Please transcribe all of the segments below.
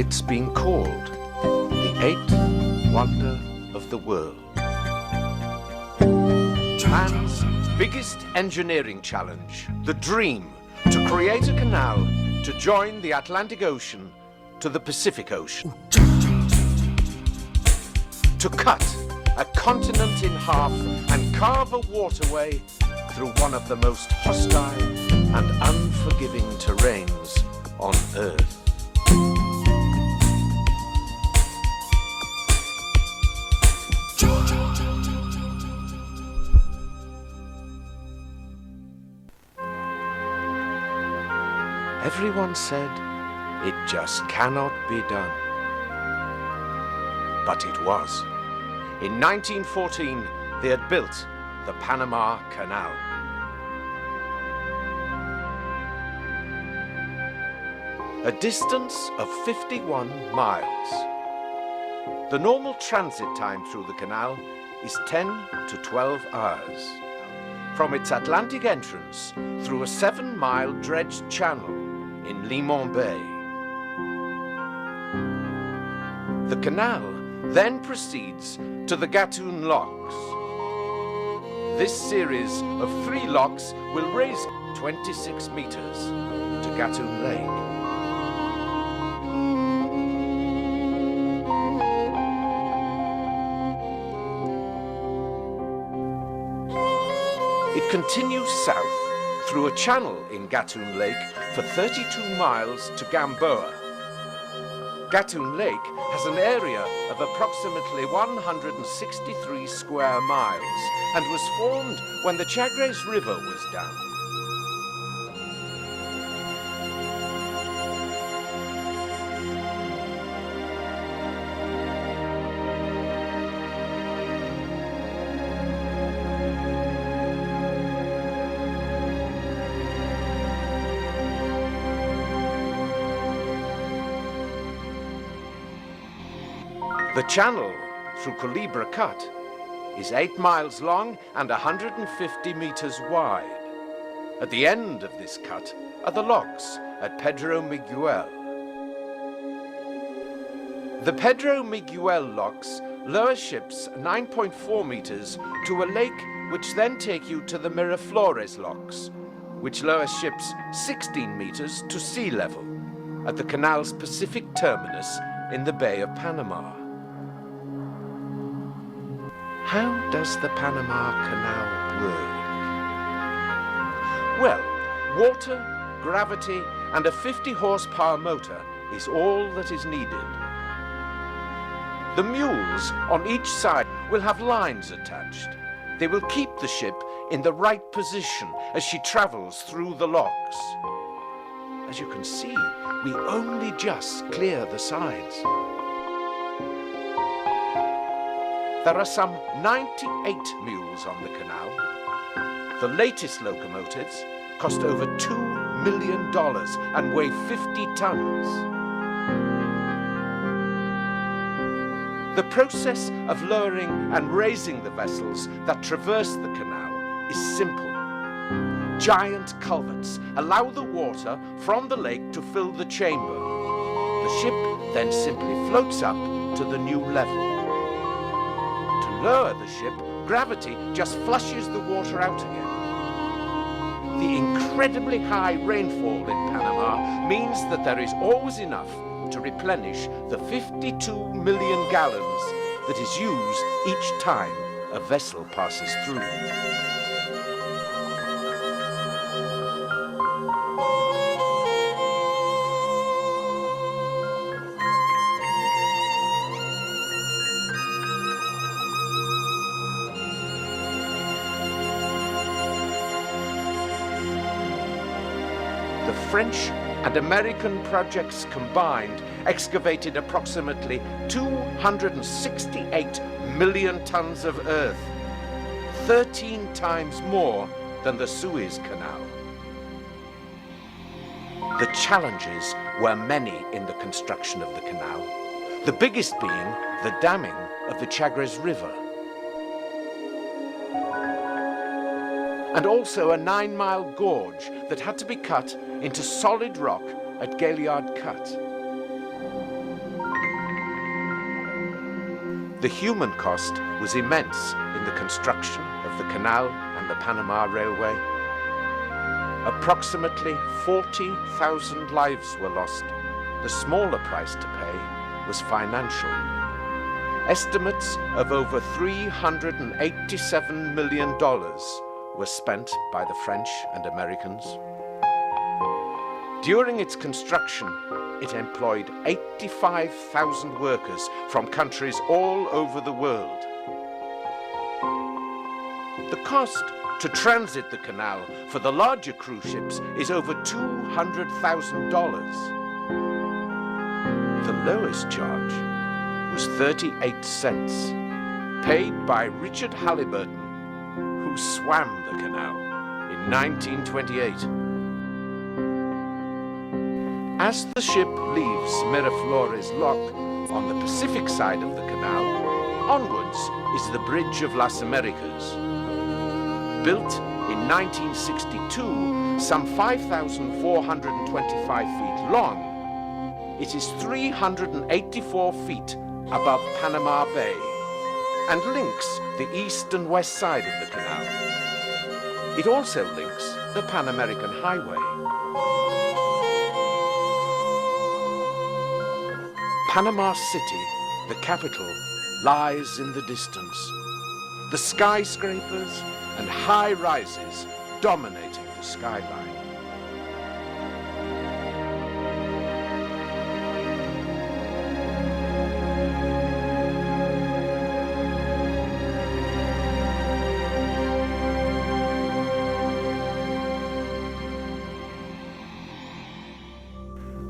It's been called the eighth wonder of the world. Man's biggest engineering challenge, the dream to create a canal to join the Atlantic Ocean to the Pacific Ocean. To cut a continent in half and carve a waterway through one of the most hostile and unforgiving terrains on Earth. Everyone said it just cannot be done. But it was. In 1914, they had built the Panama Canal. A distance of 51 miles. The normal transit time through the canal is 10 to 12 hours. From its Atlantic entrance through a 7-mile dredged channel in Limon Bay. The canal then proceeds to the Gatun Locks. This series of 3 locks will raise 26 meters to Gatun Lake. It continues south through a channel in Gatun Lake for 32 miles to Gamboa. Gatun Lake has an area of approximately 163 square miles and was formed when the Chagres River was dam. The channel through Culebra Cut is 8 miles long and 150 meters wide. At the end of this cut are the locks at Pedro Miguel. The Pedro Miguel locks lower ships 9.4 meters to a lake which then take you to the Miraflores locks, which lower ships 16 meters to sea level at the canal's Pacific terminus in the Bay of Panama. How does the Panama Canal work? Well, water, gravity, and a 50-horsepower motor is all that is needed. The mules on each side will have lines attached. They will keep the ship in the right position as she travels through the locks. As you can see, we only just clear the sides. There are some 98 mules on the canal. The latest locomotives cost over $2 million and weigh 50 tons. The process of lowering and raising the vessels that traverse the canal is simple. Giant culverts allow the water from the lake to fill the chamber. The ship then simply floats up to the new level. Lower the ship, gravity just flushes the water out again. The incredibly high rainfall in Panama means that there is always enough to replenish the 52 million gallons that is used each time a vessel passes through. The French and American projects combined excavated approximately 268 million tons of earth, 13 times more than the Suez Canal. The challenges were many in the construction of the canal, the biggest being the damming of the Chagres River. And also a 9-mile gorge that had to be cut into solid rock at Gaillard Cut. The human cost was immense in the construction of the canal and the Panama Railway. Approximately 40,000 lives were lost. The smaller price to pay was financial. Estimates of over $387 million were spent by the French and Americans. During its construction, it employed 85,000 workers from countries all over the world. The cost to transit the canal for the larger cruise ships is over $200,000. The lowest charge was 38 cents, paid by Richard Halliburton, who swam the canal in 1928. As the ship leaves Miraflores Lock on the Pacific side of the canal, onwards is the Bridge of Las Americas. Built in 1962, some 5,425 feet long, it is 384 feet above Panama Bay and links the east and west side of the canal. It also links the Pan American Highway. Panama City, the capital, lies in the distance. The skyscrapers and high rises dominating the skyline.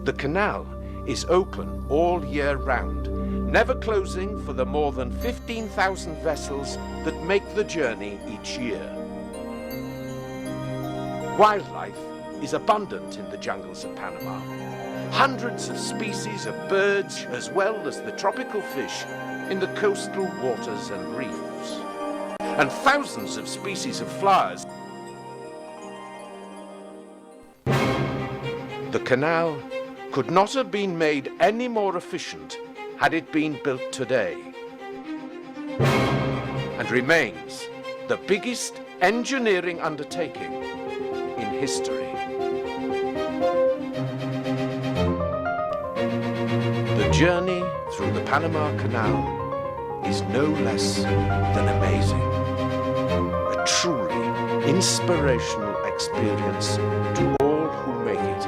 The canal is open all year round, never closing for the more than 15,000 vessels that make the journey each year. Wildlife is abundant in the jungles of Panama. Hundreds of species of birds, as well as the tropical fish in the coastal waters and reefs, and thousands of species of flowers. The canal could not have been made any more efficient had it been built today, and remains the biggest engineering undertaking in history. The journey through the Panama Canal is no less than amazing. A truly inspirational experience to all who make it.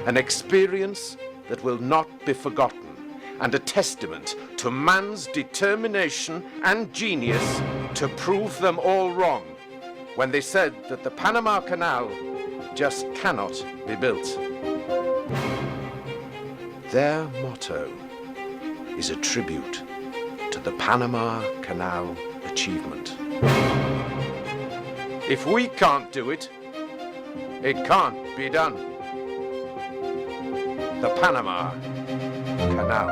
An experience that will not be forgotten, and a testament to man's determination and genius to prove them all wrong when they said that the Panama Canal just cannot be built. Their motto is a tribute to the Panama Canal achievement. If we can't do it, it can't be done. The Panama Canal.